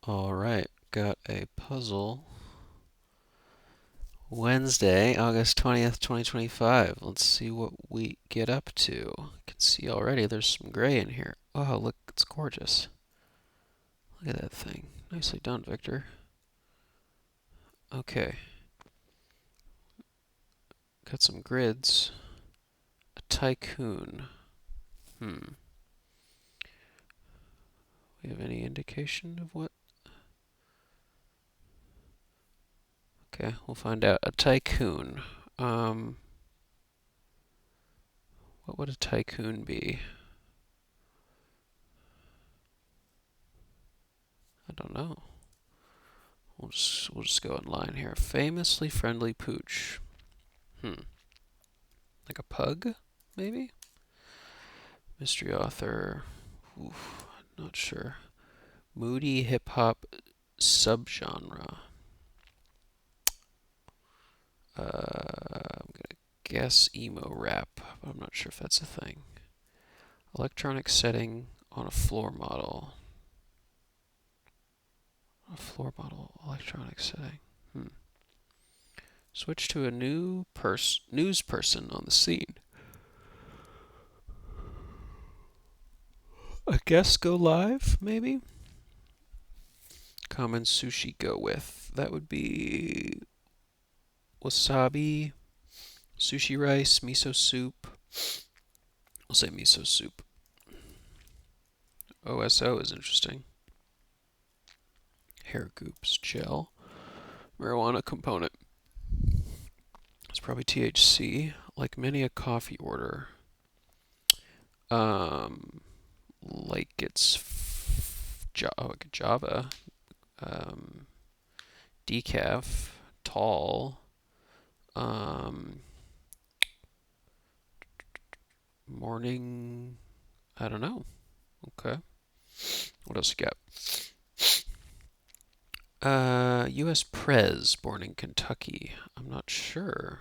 Alright, got a puzzle. Wednesday, August 20th, 2025. Let's see what we get up to. You can see already there's some gray in here. Oh, look, it's gorgeous. Look at that thing. Nicely done, Victor. Okay, got some grids. A tycoon. Hmm. We have any indication of what? Okay, we'll find out. A tycoon. What would a tycoon be? I don't know. We'll just go in line here. Famously friendly pooch. Like a pug, maybe? Mystery author. Oof, not sure. Moody hip hop subgenre. I'm gonna guess emo rap, but I'm not sure if that's a thing. Electronic setting on a floor model. A floor model electronic setting. Switch to a news person on the scene. A guest go live, maybe? Common sushi go with. That would be wasabi, sushi rice, miso soup. I'll say miso soup. OSO is interesting. Hair goops, gel, marijuana component. It's probably THC, like many a coffee order. Like it's Java, um, decaf, tall, um, morning. I don't know. Okay. What else you got? U.S. Prez, born in Kentucky. I'm not sure.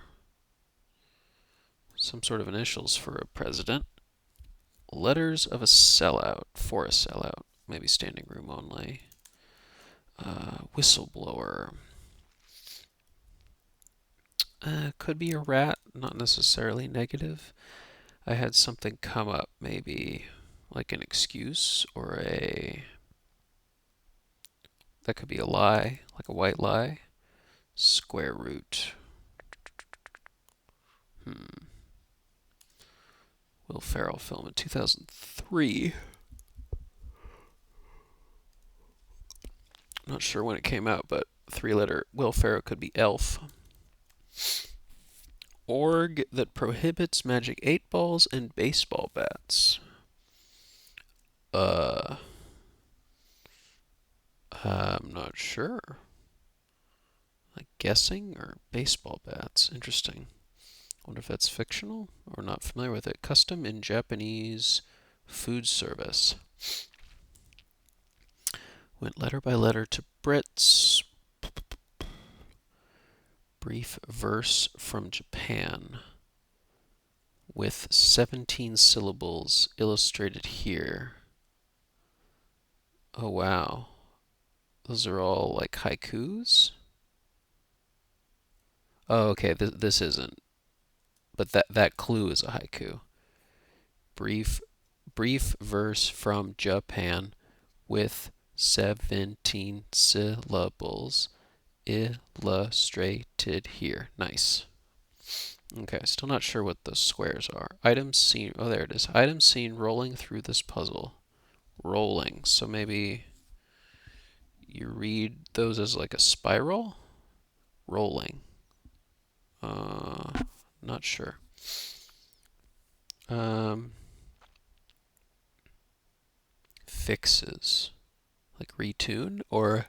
Some sort of initials for a president. Letters of a sellout, for a sellout. Maybe standing room only. Whistleblower. Could be a rat, not necessarily negative. I had something come up, maybe like an excuse or a. That could be a lie, like a white lie. Square root. Will Ferrell film in 2003. Not sure when it came out, but three-letter Will Ferrell could be Elf. Org that prohibits magic 8 balls and baseball bats. Uh, I'm not sure. Like guessing or baseball bats. Interesting. Wonder if that's fictional or not familiar with it. Custom in Japanese food service. Went letter by letter to Brits. Brief verse from Japan with 17 syllables illustrated here. Oh wow. Those are all like haikus? Oh, okay, this isn't. But that clue is a haiku. Brief brief verse from Japan with 17 syllables illustrated here. Nice. Okay, still not sure what those squares are. Items seen. Oh, there it is. Items seen rolling through this puzzle. Rolling. So maybe you read those as like a spiral? Rolling. Not sure. Um, Fixes. Like retune or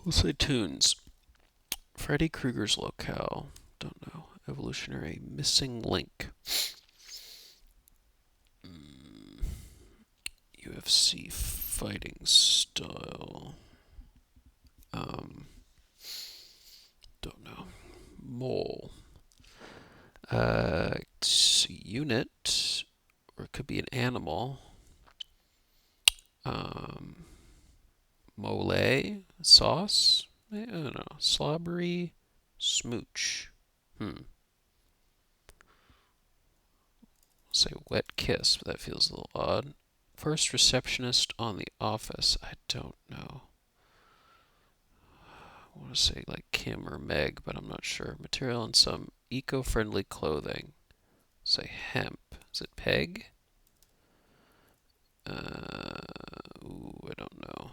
we'll say tunes. Freddy Krueger's locale. Don't know. Evolutionary missing link. UFC fighting style. Don't know. Mole. Unit, or it could be an animal. Um, Mole sauce? I don't know. Slobbery smooch. Say wet kiss, but that feels a little odd. First receptionist on the office. I don't know. I want to say like Kim or Meg, but I'm not sure. Material and some eco-friendly clothing. Say hemp. Is it peg? I don't know.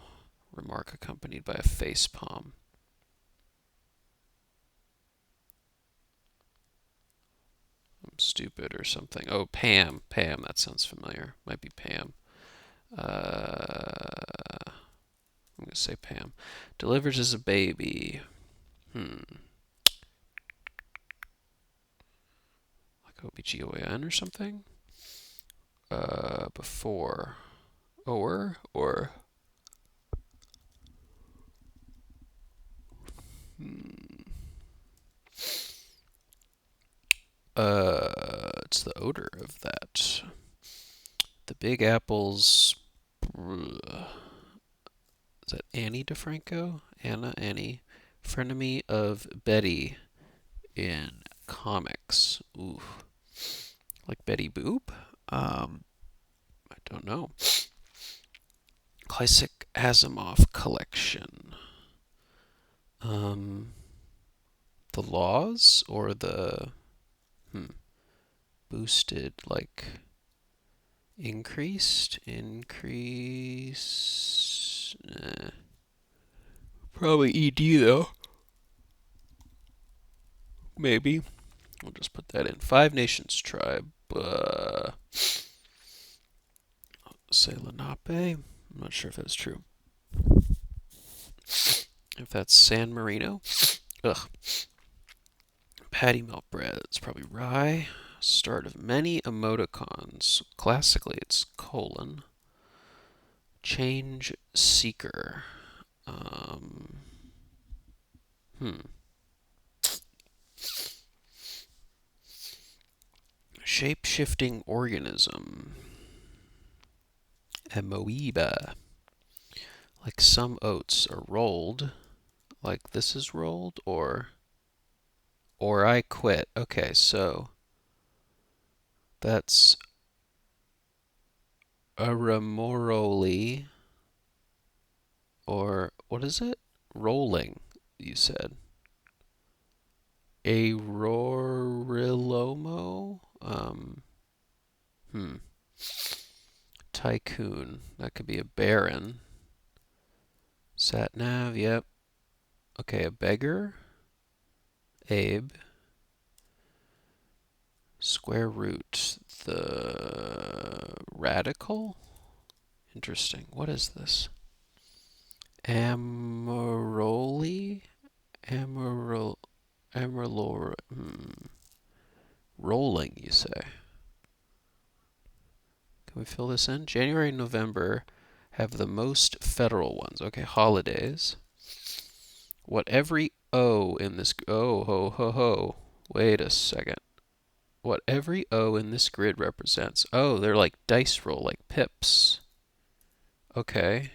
Remark accompanied by a face palm. I'm stupid or something. Oh, Pam. Pam. That sounds familiar. Might be Pam. I'm gonna say Pam. Delivers as a baby. Like OBGYN or something? Before. Or. It's the odor of that. The Big Apple's. Is that Annie DeFranco? Annie. Frenemy of Betty in comics. Ooh. Like Betty Boop? I don't know. Classic Asimov collection. The laws or the boosted, like increased? Increase. Probably ED though. Maybe. We'll just put that in. Five Nations tribe. Say Lenape. I'm not sure if that's true. If that's San Marino. Ugh. Patty melt bread. It's probably rye. Start of many emoticons. Classically, it's colon. Change seeker. Shape-shifting organism. Amoeba. Like some oats are rolled. Like this is rolled, or I quit. Okay, so that's aramoroli, or what is it? Rolling, you said. Arorilomo? Hmm. Tycoon. That could be a baron. Sat nav, yep. Okay, a beggar. Abe. Square root. The radical? Interesting. What is this? Amaroli? Amarol. Amarlor. Rolling, you say. Can we fill this in? January and November have the most federal ones. Okay, holidays. What every O in this. Oh, ho, ho, ho. Wait a second. What every O in this grid represents. Oh, they're like dice roll, like pips. Okay.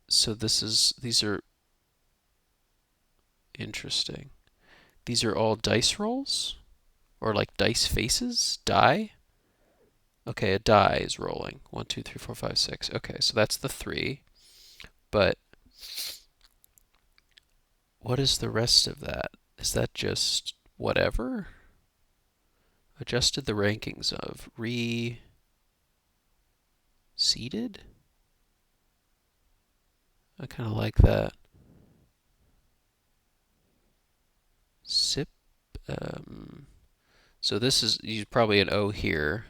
So these are interesting. These are all dice rolls? Or like dice faces? Die? Okay, a die is rolling. 1, 2, 3, 4, 5, 6. Okay, so that's the 3. But what is the rest of that? Is that just whatever? Adjusted the rankings of seated? I kind of like that. Sip. So this is probably an O here.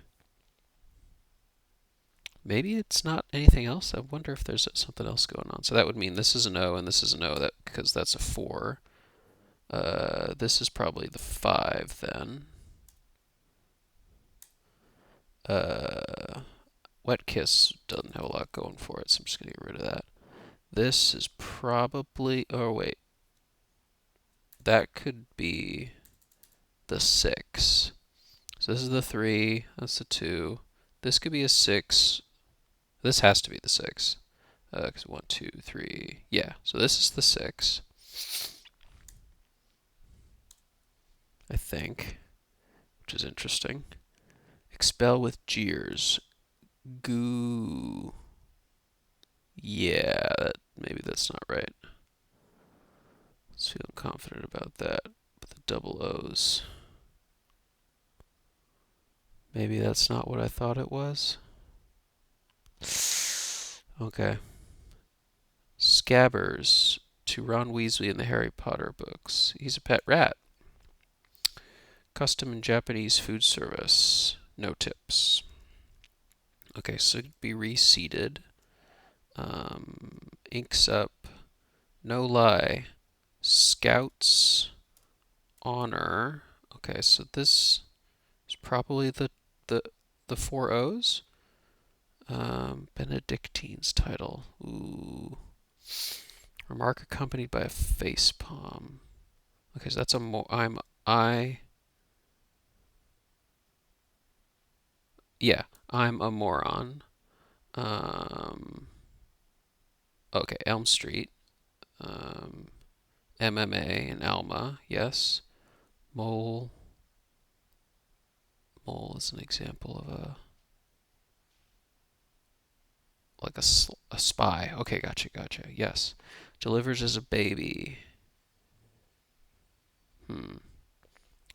Maybe it's not anything else. I wonder if there's something else going on. So that would mean this is an O and this is an O, that because that's a 4. This is probably the 5 then. Wet kiss doesn't have a lot going for it, so I'm just going to get rid of that. This is probably, oh wait, that could be the 6. So this is the 3, that's the 2. This could be a 6. This has to be the 6. Because 1, 2, 3. Yeah, so this is the 6. I think, which is interesting. Expel with jeers. Goo. Yeah, maybe that's not right. Let's feel confident about that. But the double O's. Maybe that's not what I thought it was. Okay. Scabbers to Ron Weasley in the Harry Potter books. He's a pet rat. Custom and Japanese food service. No tips. Okay, so it'd be reseated. Inks up. No lie. Scouts. Honor. Okay, so this is probably the the 4 O's. Benedictine's title. Ooh. Remark accompanied by a face palm. Okay, so that's a I'm a moron. Okay, Elm Street. MMA and Alma, yes. Mole. Mole is an example of a spy. Okay, gotcha. Yes. Delivers as a baby.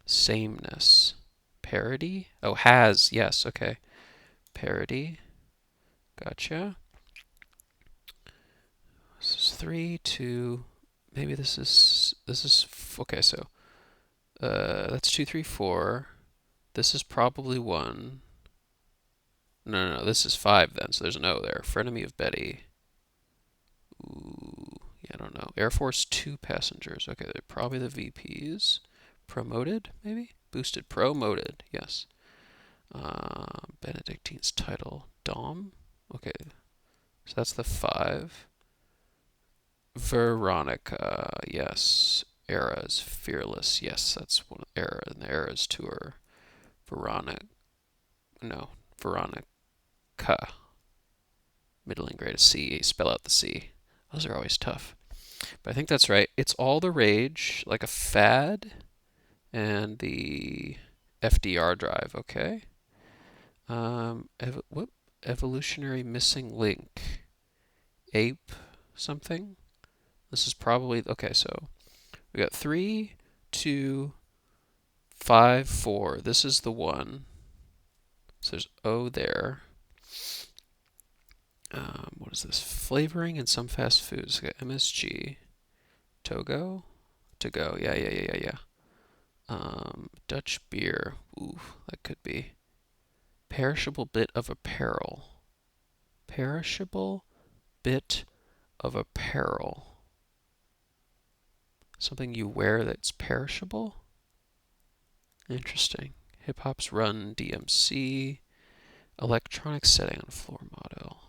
Sameness. Parody? Oh, has. Yes, okay. Parody. Gotcha. This is 3, 2. Maybe this is okay, so that's 2, 3, 4. This is probably 1. No, this is 5 then, so there's an O there. Frenemy of Betty. Ooh, yeah, I don't know. Air Force 2 passengers. Okay, they're probably the VPs. Promoted, maybe? Boosted. Promoted, yes. Benedictine's title. Dom? Okay, so that's the 5. Veronica, yes. Era's Fearless, yes, that's one of Era and the Era's tour. Veronica, no, Veronica. Middling grade, a C. Spell out the C. Those are always tough. But I think that's right. It's all the rage, like a fad, and the FDR drive, okay? What? Evolutionary missing link. Ape something? This is probably, okay, so we got 3, 2, 5, 4. This is the 1. So there's O there. What is this? Flavoring in some fast foods. Okay, MSG. Togo? To go. Yeah. Dutch beer. Ooh, that could be. Perishable bit of apparel. Perishable bit of apparel. Something you wear that's perishable? Interesting. Hip Hop's Run DMC. Electronic setting on floor model.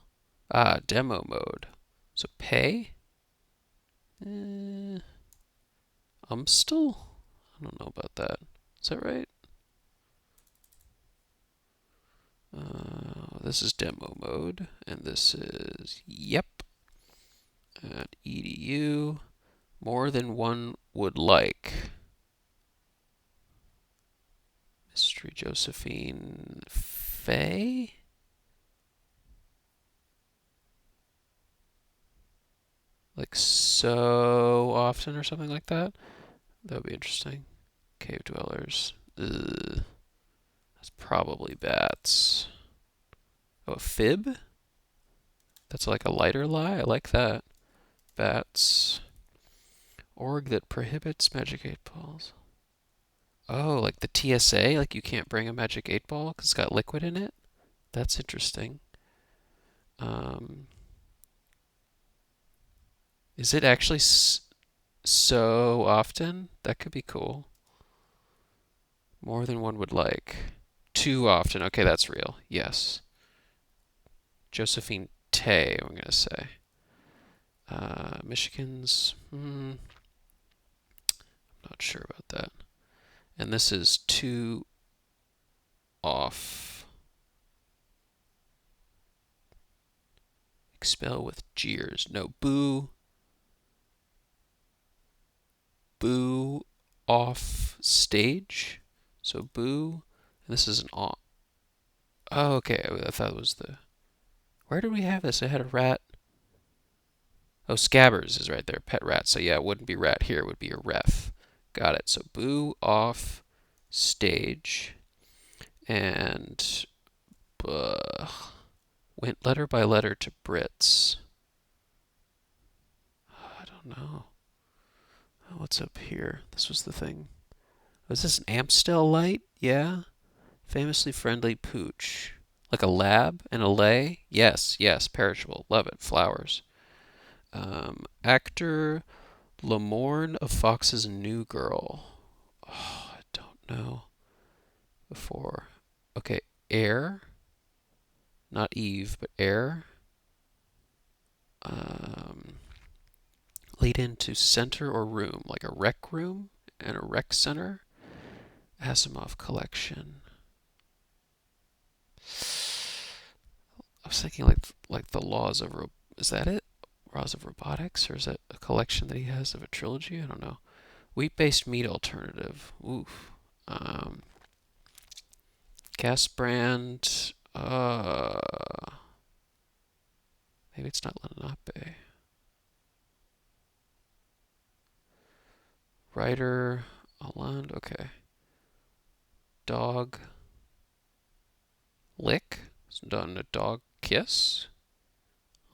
Demo mode. So pay? Still. I don't know about that. Is that right? This is demo mode, and this is yep. At edu, more than one would like. Mystery Josephine Faye? Like so often or something like that? That would be interesting. Cave dwellers. Ugh. That's probably bats. Oh, a fib? That's like a lighter lie? I like that. Bats. Org that prohibits magic 8 balls. Oh, like the TSA? Like you can't bring a magic 8 ball because it's got liquid in it? That's interesting. Is it actually so often? That could be cool. More than one would like. Too often. Okay, that's real. Yes. Josephine Tay, I'm going to say. Michigan's. Not sure about that. And this is too off. spell with jeers. No, boo. Boo off stage. So boo. And this is an off. Oh, okay. I thought it was the. Where did we have this? I had a rat. Oh, Scabbers is right there. Pet rat. So yeah, it wouldn't be rat here. It would be a ref. Got it. So boo off stage. And went letter by letter to Brits. I don't know. What's up here? This was the thing. Was this an Amstel light? Yeah. Famously friendly pooch. Like a lab and a lay? Yes, yes. Perishable. Love it. Flowers. Actor Lamorne of Fox's New Girl. Oh, I don't know. Before. Okay. Air. Not Eve, but air. Lead into center or room, like a rec room and a rec center. Asimov collection. I was thinking like the laws of is that it? Laws of robotics, or is that a collection that he has of a trilogy? I don't know. Wheat-based meat alternative. Oof. Gas brand. Maybe it's not Lenape. Writer. Holland. Okay. Dog. Lick. Done a dog kiss.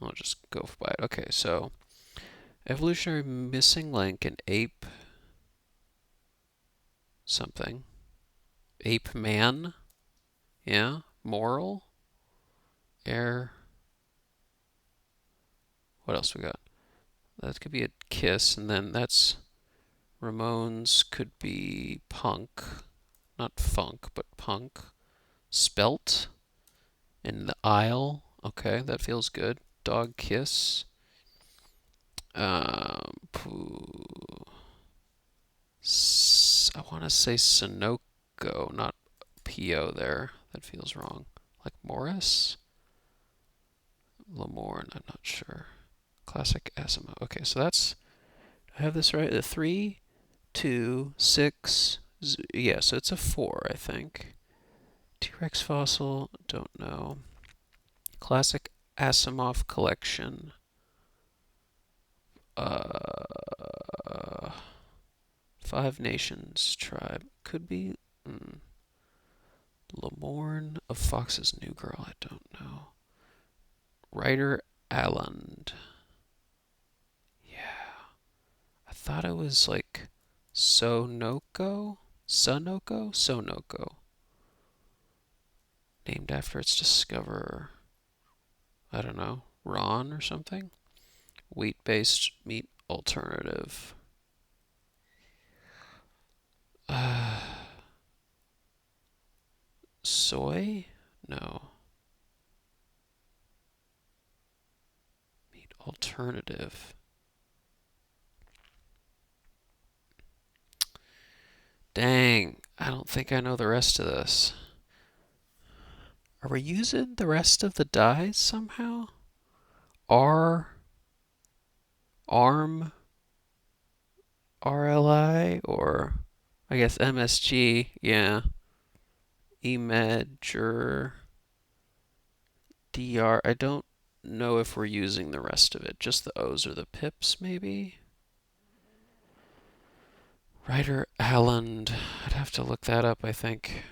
I'll just go by it. Okay, so evolutionary missing link and ape something. Ape man. Yeah. Moral. Air. What else we got? That could be a kiss, and then that's Ramones could be punk. Not funk, but punk. Spelt. In the aisle. Okay, that feels good. Dog kiss. I want to say Sunoco, not P.O. there. That feels wrong. Like Morris? Lamorne, I'm not sure. Classic Asimov. Okay, so that's. Do I have this right? The 3, 2, 6. Yeah, so it's a 4, I think. T-Rex fossil, don't know. Classic Asimov collection. Five Nations tribe. Could be. Lamorne of Fox's New Girl, I don't know. Writer Alland. Yeah. I thought it was like Sonoko? Sonoko? Sonoko. Named after its discoverer. I don't know. Ron or something? Wheat-based meat alternative. Soy? No. Meat alternative. Dang, I don't think I know the rest of this. Are we using the rest of the dies somehow? R, ARM, RLI, or I guess MSG, yeah. Emed, DR. I don't know if we're using the rest of it. Just the O's or the pips, maybe? Writer Alland. I'd have to look that up, I think.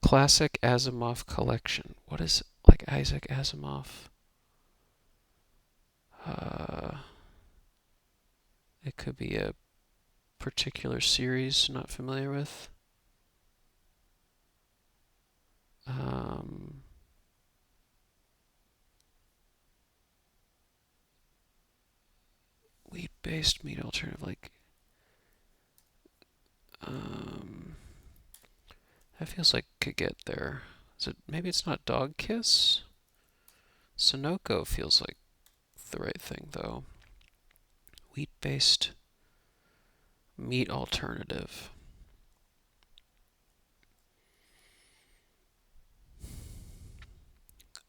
Classic Asimov collection. What is like Isaac Asimov? It could be a particular series not familiar with. Wheat-based meat alternative, like that feels like could get there. Is it? Maybe it's not dog kiss. Sunoco feels like the right thing though. Wheat-based meat alternative.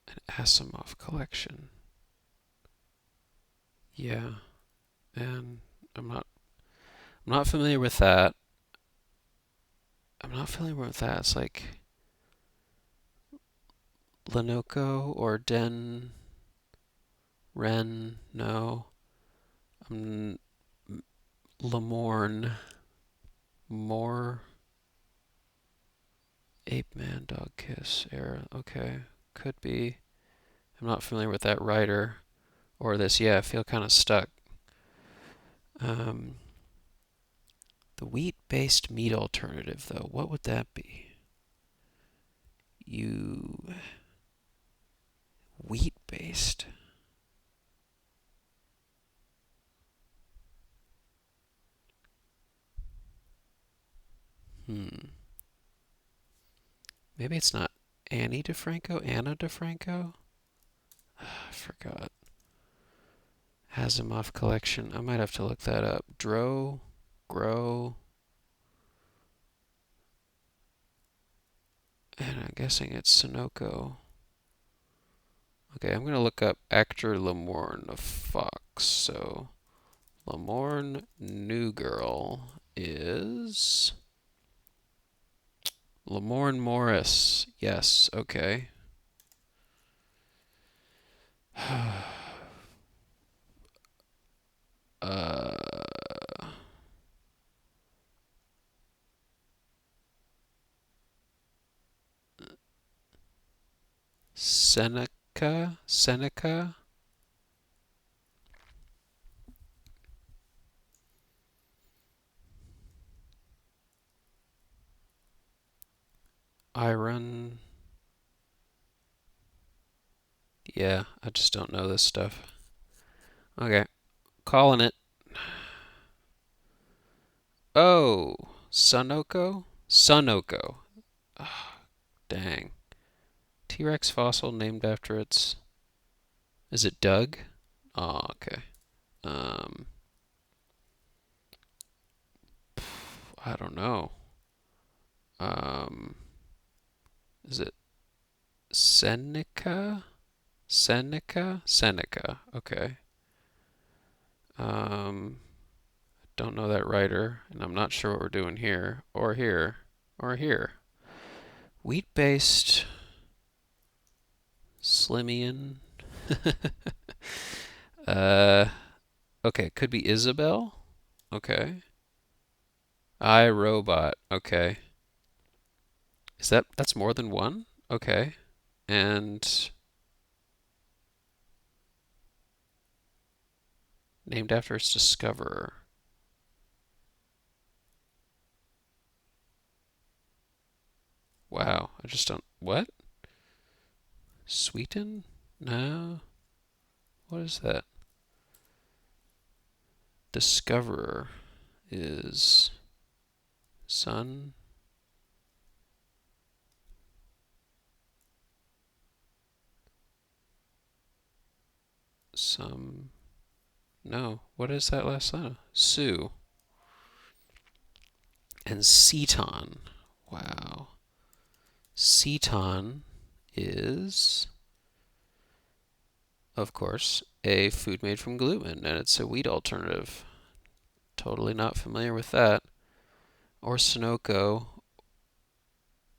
An Asimov collection. Yeah, and I'm not familiar with that. I'm not familiar with that. It's like Lenoco or Den Ren. No, um, Lemorne. More Ape Man Dog Kiss era. Okay, could be. I'm not familiar with that writer or this. Yeah, I feel kind of stuck. Um, the wheat-based meat alternative, though, what would that be? You wheat-based. Hmm. Maybe it's not Annie DeFranco. Anna DeFranco. I forgot. Asimov collection. I might have to look that up. Grow, and I'm guessing it's Sunoco. Okay, I'm gonna look up actor Lamorne of Fox. So Lamorne New Girl is Lamorne Morris. Yes, okay. uh, Seneca, Iron. Yeah, I just don't know this stuff. Okay, calling it. Oh, Sunoco? Sunoco. Ah, dang. T-Rex fossil named after its. Is it Doug? Oh, okay. Um, I don't know. Um, is it Seneca? Seneca. Okay. Um, don't know that writer, and I'm not sure what we're doing here, or here, or here. Wheat-based Slimian. uh, okay, could be Isabel. Okay. iRobot. Okay. That's more than one? Okay. And named after its discoverer. Wow, I just don't. What? Sweeten? No. What is that? Discoverer is sun. Some. No. What is that last letter? Sue. And ceton. Wow. Ceton is, of course, a food made from gluten, and it's a wheat alternative. Totally not familiar with that. Or Sunoco,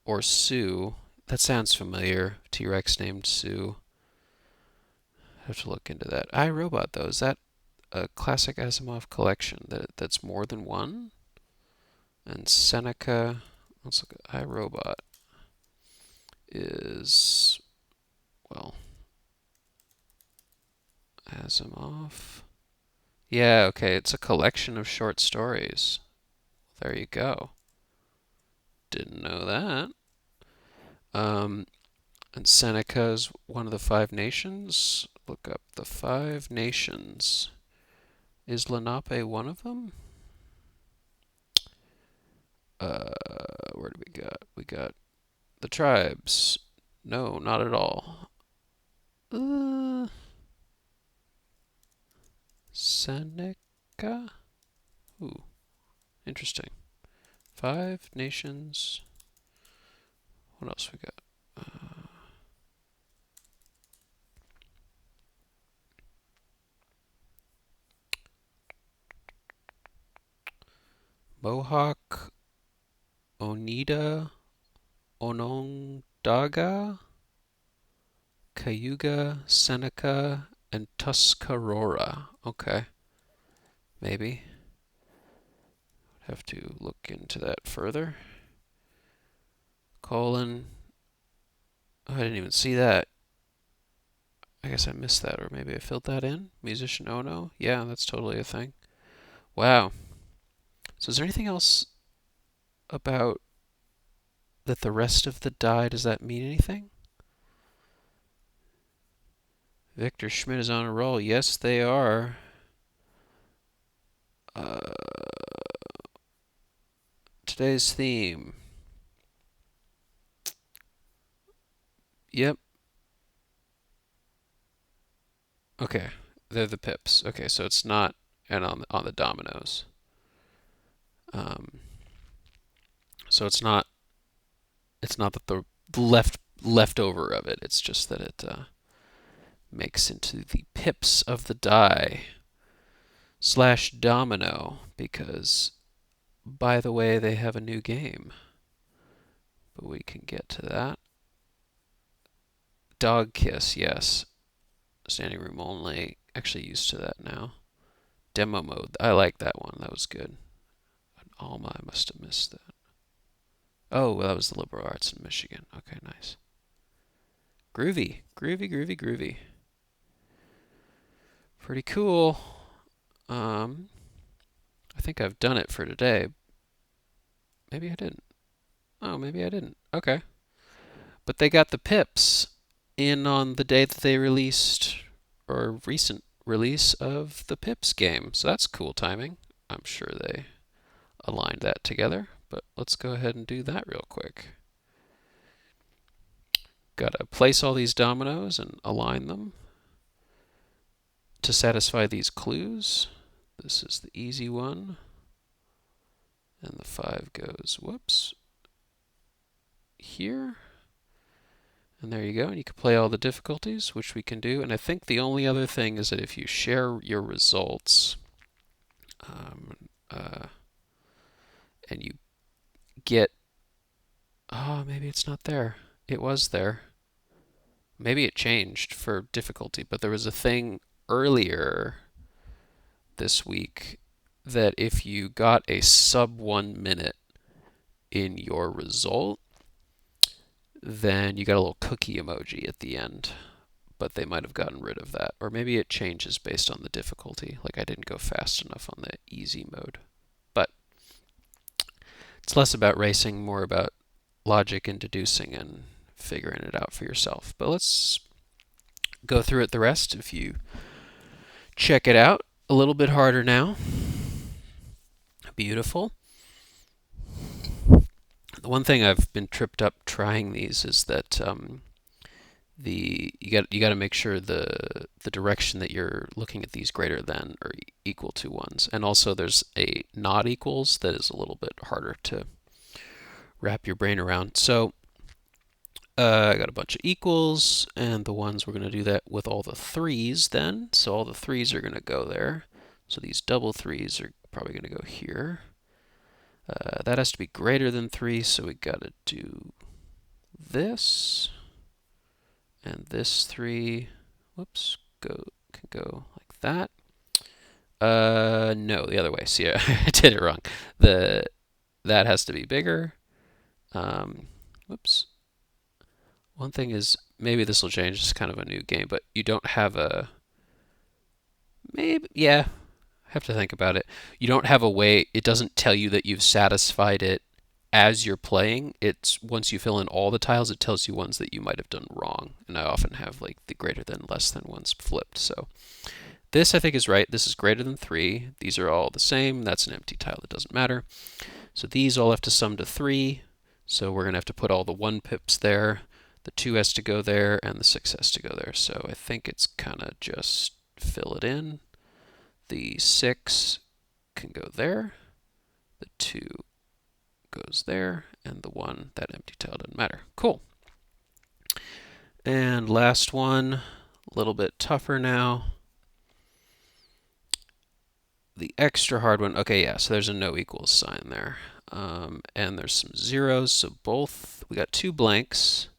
or Sue. That sounds familiar. T-Rex named Sue. I have to look into that. iRobot, though, is that a classic Asimov collection that's more than one? And Seneca, let's look at iRobot, is, well, Asimov. Yeah, okay, it's a collection of short stories. There you go. Didn't know that. Um, and Seneca's one of the five nations. Look up the five nations. Is Lenape one of them? Uh, where do we got? We got the tribes. No, not at all. Uh, Seneca? Ooh, interesting. Five nations. What else we got? Mohawk, Onida, Onondaga, Cayuga, Seneca, and Tuscarora. Okay, maybe. Have to look into that further. Colon. Oh, I didn't even see that. I guess I missed that, or maybe I filled that in. Musician Ono. Yeah, that's totally a thing. Wow. So is there anything else about that the rest of the die, does that mean anything? Victor Schmidt is on a roll. Yes, they are. Uh, today's theme. Yep. Okay. They're the pips. Okay, so it's not and on the dominoes. Um, so it's not that the leftover of it. It's just that it makes into the pips of the die slash domino because, by the way, they have a new game. But we can get to that. Dog Kiss, yes. Standing room only. Actually used to that now. Demo mode. I like that one. That was good. Alma, I must have missed that. Oh, well, that was the liberal arts in Michigan. Okay, nice. Groovy. Groovy, groovy, groovy. Pretty cool. I think I've done it for today. Maybe I didn't. Oh, maybe I didn't. Okay. But they got the pips in on the day that they released, or recent release of the Pips game. So that's cool timing. I'm sure they aligned that together. But let's go ahead and do that real quick. Got to place all these dominoes and align them to satisfy these clues. This is the easy one. And the 5 goes, whoops, here. And there you go. And you can play all the difficulties, which we can do. And I think the only other thing is that if you share your results, um, uh, and you get, oh, maybe it's not there. It was there. Maybe it changed for difficulty, but there was a thing earlier this week that if you got a sub 1 minute in your result, then you got a little cookie emoji at the end. But they might have gotten rid of that. Or maybe it changes based on the difficulty. Like I didn't go fast enough on the easy mode. But it's less about racing, more about logic and deducing and figuring it out for yourself. But let's go through it the rest. If you check it out, a little bit harder now. Beautiful. The one thing I've been tripped up trying these is that you got to make sure the direction that you're looking at these greater than or equal to ones, and also there's a not equals that is a little bit harder to wrap your brain around. So I got a bunch of equals, and the ones we're going to do that with all the threes then. So all the threes are going to go there. So these double threes are probably going to go here. That has to be greater than 3, so we got to do this. And this 3, whoops, can go like that. No, the other way. See, I did it wrong. That has to be bigger. Whoops. One thing is, maybe this will change. It's kind of a new game, but you don't have a, maybe, yeah, have to think about it. You don't have a way, it doesn't tell you that you've satisfied it as you're playing. It's once you fill in all the tiles, it tells you ones that you might have done wrong. And I often have like the greater than, less than ones flipped. So this I think is right. This is greater than 3. These are all the same. That's an empty tile that doesn't matter. So these all have to sum to 3. So we're going to have to put all the 1 pips there. The 2 has to go there, and the 6 has to go there. So I think it's kind of just fill it in. The 6 can go there. The 2 goes there, and the 1, that empty tile doesn't matter. Cool. And last one, a little bit tougher now. the extra hard one, okay, yeah, so there's a no equals sign there. And there's some zeros, so we got two blanks,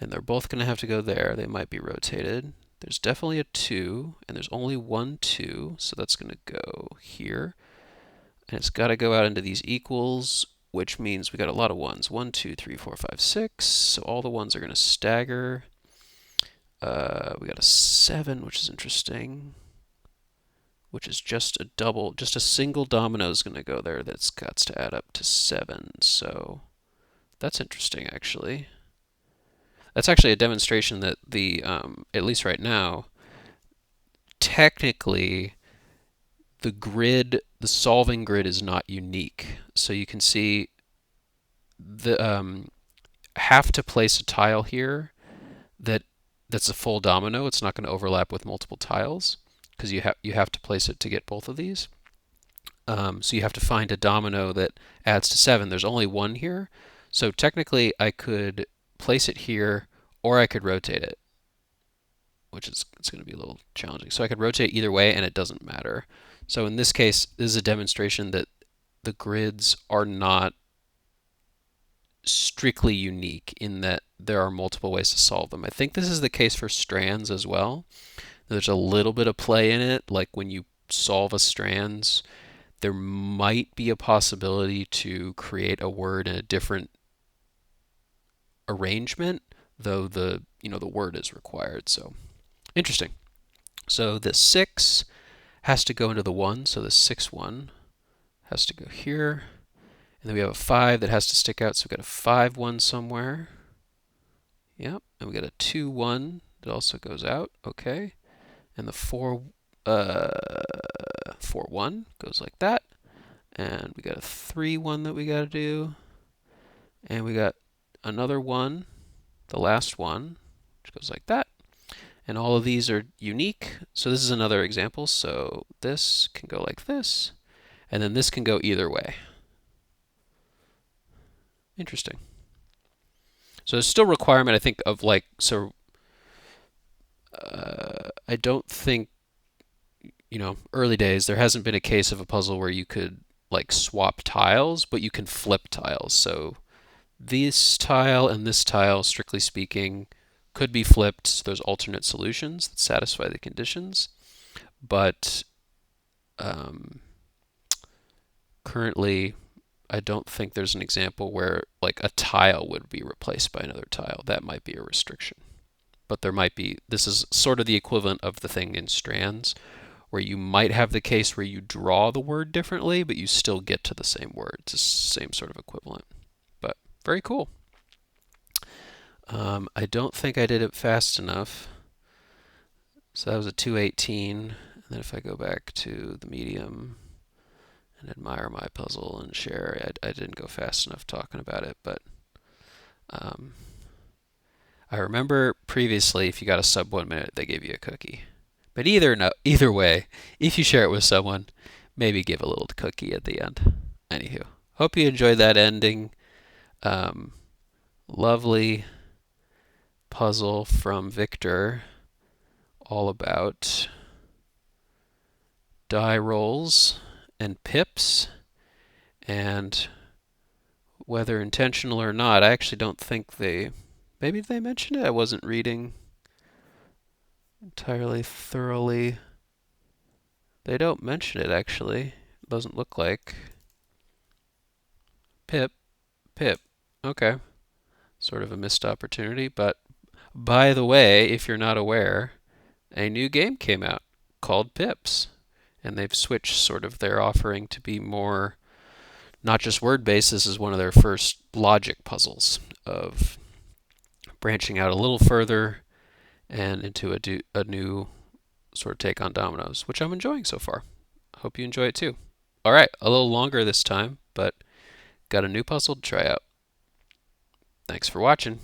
and they're both going to have to go there. They might be rotated. There's definitely a 2, and there's only one 2, so that's going to go here. And it's got to go out into these equals, which means we got a lot of 1s. 1, 2, 3, 4, 5, 6. So all the 1s are going to stagger. We got a 7, which is interesting, which is just a double, just a single domino is going to go there that's got to add up to 7. So that's interesting, actually. That's actually a demonstration that at least right now, technically, the solving grid is not unique. So you can see have to place a tile here that's a full domino. It's not going to overlap with multiple tiles because you have to place it to get both of these. So you have to find a domino that adds to 7. There's only one here. So technically I could place it here or I could rotate it, which it's going to be a little challenging. So I could rotate either way and it doesn't matter. So in this case, this is a demonstration that the grids are not strictly unique in that there are multiple ways to solve them. I think this is the case for strands as well. There's a little bit of play in it, like when you solve a strands, there might be a possibility to create a word in a different arrangement, though the word is required. So interesting. So the 6 has to go into the 1, so the 6 1 has to go here. And then we have a 5 that has to stick out, so we've got a 5 1 somewhere. Yep, and we got a 2 1 that also goes out. Okay. And the 4 1 goes like that. And we got a 3 1 that we got to do. And we got another 1, the last one, which goes like that. And all of these are unique. So this is another example. So this can go like this, and then this can go either way. Interesting. So there's still requirement, I think, of like, so I don't think, early days, there hasn't been a case of a puzzle where you could like swap tiles, but you can flip tiles. So this tile and this tile, strictly speaking, could be flipped. So there's alternate solutions that satisfy the conditions. But currently, I don't think there's an example where like a tile would be replaced by another tile. That might be a restriction. But there might be, this is sort of the equivalent of the thing in strands, where you might have the case where you draw the word differently, but you still get to the same word. It's the same sort of equivalent. But very cool. I don't think I did it fast enough. So that was a 218. And then if I go back to the medium and admire my puzzle and share, I didn't go fast enough talking about it, but I remember previously if you got a sub 1 minute, they gave you a cookie. But either way, if you share it with someone, maybe give a little cookie at the end. Anywho, hope you enjoyed that ending. Lovely puzzle from Victor, all about die rolls and pips, and whether intentional or not, I actually don't think maybe they mentioned it. I wasn't reading entirely thoroughly. They don't mention it, actually. It doesn't look like. Pip. Okay. Sort of a missed opportunity, but by the way, if you're not aware, a new game came out called Pips, and they've switched sort of their offering to be more not just word-based. This is one of their first logic puzzles of branching out a little further and into a new sort of take on dominoes, which I'm enjoying so far. Hope you enjoy it too. All right, a little longer this time, but got a new puzzle to try out. Thanks for watching.